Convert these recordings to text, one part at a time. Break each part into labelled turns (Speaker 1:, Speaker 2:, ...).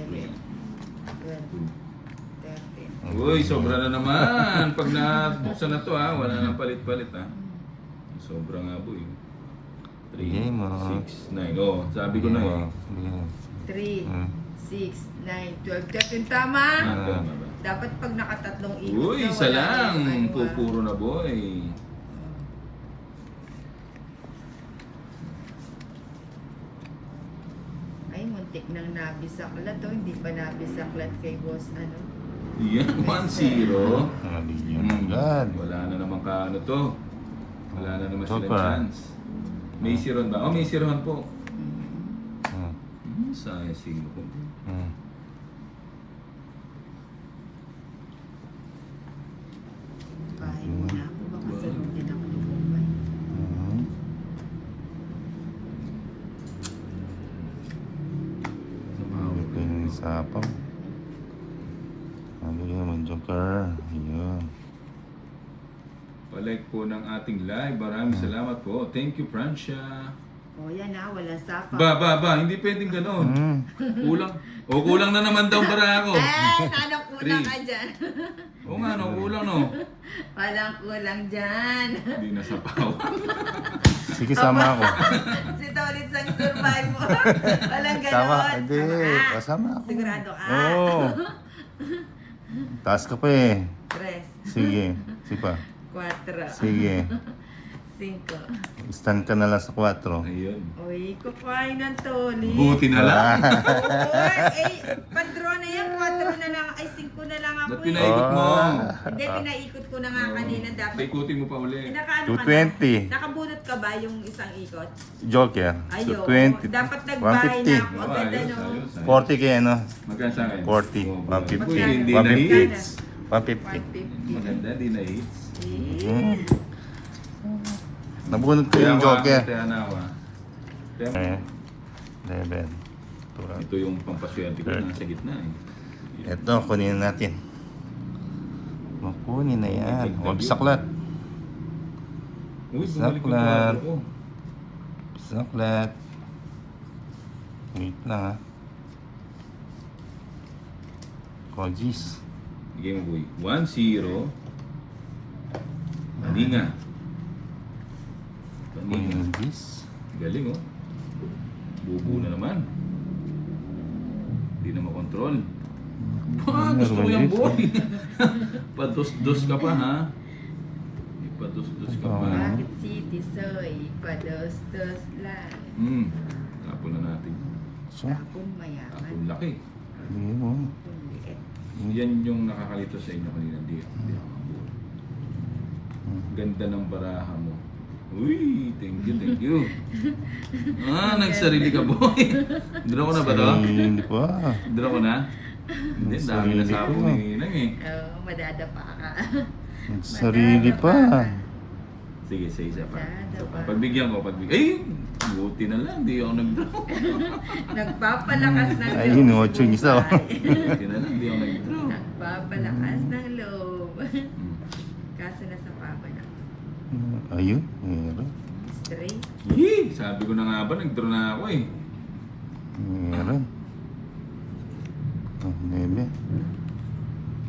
Speaker 1: 11, 12, 13.
Speaker 2: Uy, sobra na naman. Pag nabuksan na to ha, wala nang palit-palit ha. Sobra nga boy. 3,
Speaker 3: Bigay mo.
Speaker 2: 6, 9. Oh, sabi ko na eh.
Speaker 1: 3, 6, 9, 12, 13. Tama?
Speaker 2: Tama ba?
Speaker 1: Dapat pag nakatatlong ikot
Speaker 2: Uy,
Speaker 1: na,
Speaker 2: isa
Speaker 1: wala
Speaker 2: lang.
Speaker 1: yung ano,
Speaker 2: Pupuro na boy.
Speaker 1: Ay, muntik nang nabisaklat to. Hindi pa nabisaklat kay boss, ano.
Speaker 2: Yan, 1-0.
Speaker 3: Yan agad.
Speaker 2: Wala na naman ka ano to. Wala na naman silang
Speaker 3: Super.
Speaker 2: chance. May siron ba? Oh, may siron po.
Speaker 3: Hmm.
Speaker 2: Sayang siglo ko.
Speaker 3: Hmm.
Speaker 1: Bahay mo na ako. Baka sarungin ako ni Bombay.
Speaker 3: Hmm. Ito yung isapaw. Ano naman, Joker? Ayan.
Speaker 2: Palike po ng ating live. Maraming salamat po. Thank you, Francia.
Speaker 1: O yan ha, walang sapa.
Speaker 2: Ba, hindi pwedeng ganon.
Speaker 3: Hmm.
Speaker 2: Kulang. O, kulang na naman daw para ako.
Speaker 1: Nanong kulang ka dyan.
Speaker 2: Oo nga, no, kulang no.
Speaker 1: Walang kulang dyan.
Speaker 2: Hindi na sapaw.
Speaker 3: Sige, sama ako.
Speaker 1: Si Tolit sang survivor. Walang ganon.
Speaker 3: Tama, hindi.
Speaker 1: Sama ka.
Speaker 3: Kasama ako.
Speaker 1: Sigurado ka.
Speaker 3: Oo. Taas ka pa eh.
Speaker 1: 3,
Speaker 3: Sige. Sige pa.
Speaker 1: 4,
Speaker 3: Sige.
Speaker 1: 5.
Speaker 3: Stand ka na lang sa 4.
Speaker 2: Ayun.
Speaker 1: Uy, kukain ng Tolit.
Speaker 2: Buti na lang.
Speaker 1: Uy, padro na yan. 4 na lang. Ay, 5 na lang ako
Speaker 2: Ba't pinaikot mo?
Speaker 1: Hindi, pinaikot ko na nga kanina. Dapat.
Speaker 2: Paikutin mo pa uli.
Speaker 1: Pinakaano ka na?
Speaker 3: 220.
Speaker 1: Nakabunot ka ba yung isang ikot?
Speaker 3: Joker.
Speaker 1: Ayun.
Speaker 3: 220.
Speaker 1: Dapat nagbahay na ako. Ang ganda
Speaker 2: Ayos,
Speaker 1: no.
Speaker 2: ayos, ayos.
Speaker 3: 40 kaya no?
Speaker 2: Magkano sa akin?
Speaker 3: 40.
Speaker 2: Oh,
Speaker 3: 150.
Speaker 2: Uy, hindi na
Speaker 3: 150.
Speaker 2: hits.
Speaker 3: 150.
Speaker 1: 150.
Speaker 2: Maganda, hindi na hits.
Speaker 3: Hmm. Nabunod ko yung Joker.
Speaker 2: Kaya nawa.
Speaker 3: Eh, 11.
Speaker 2: Ito yung pampaswerte ko nasa gitna eh.
Speaker 3: Ito, kunin natin. Makunin na yan. Huwag saklat.
Speaker 2: Uy, bumalik yung
Speaker 3: Saklat.
Speaker 2: kwadro ko.
Speaker 3: Saklat. Wait lang ha. Kojis.
Speaker 2: Bigay mo boy. 1-0. Paninga. Paninga.
Speaker 3: Kojis.
Speaker 2: Galing oh. Bubu na naman. Hindi na makontrol. Gusto ko yung boy. Pados-dos ka pa ha. Pados-dos ka pa.
Speaker 1: Bakit city soy? Pados-dos lang.
Speaker 2: Tapon na natin.
Speaker 3: So,
Speaker 1: Tapon mayaman.
Speaker 2: Tapon laki.
Speaker 3: hindi mo.
Speaker 1: Tapon liit.
Speaker 2: Yan yung nakakalito sa inyo kanina. Hindi ako mabuo. Ganda ng baraha mo. Uy, thank you. Nagsarili ka boy. Draw ko na ba to?
Speaker 3: Hindi pa.
Speaker 2: Draw ko na? Hindi, dami na sapo ni Inang eh.
Speaker 1: Oo, madadapa ka.
Speaker 3: Sarili pa.
Speaker 2: Sige, sa isa pa.
Speaker 1: Dada pa.
Speaker 2: Pagbigyan ko. Ay! Buti na lang, di ako nag-draw.
Speaker 1: Nagpapalakas ng loob.
Speaker 3: Ayun, 8 yung isa, oh.
Speaker 2: Buti na lang, di ako nag-draw.
Speaker 1: Nagpapalakas ng loob. Kaso nasa papa na.
Speaker 3: Ayun, meron.
Speaker 1: Straight.
Speaker 2: Yee! Sabi ko na nga ba, nag-draw na ako eh.
Speaker 3: Meron. Oh, nebe.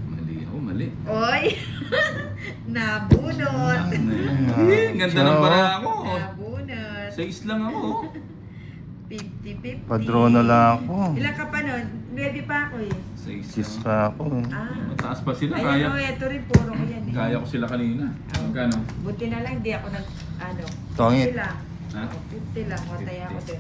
Speaker 2: Mali ako, mali.
Speaker 1: Oy! Nabunot!
Speaker 2: Ganda ng baraha ko.
Speaker 1: Nabunot!
Speaker 2: 6 lang ako.
Speaker 1: 50-50.
Speaker 3: Padro na lang ako.
Speaker 1: Ilan ka pa nun? 9 pa ako eh.
Speaker 2: 6
Speaker 3: Sis
Speaker 2: lang.
Speaker 3: pa ako eh.
Speaker 1: Ah.
Speaker 2: Mataas pa sila,
Speaker 1: Ayun
Speaker 2: kaya.
Speaker 1: o, ito rin. Puro ko yan eh.
Speaker 2: Kaya ko sila kanina. Magkano?
Speaker 1: Buti na lang, di ako nag, ano,
Speaker 3: Tongit.
Speaker 1: 50 lang.
Speaker 2: Ha?
Speaker 1: 50 lang, matay ako din.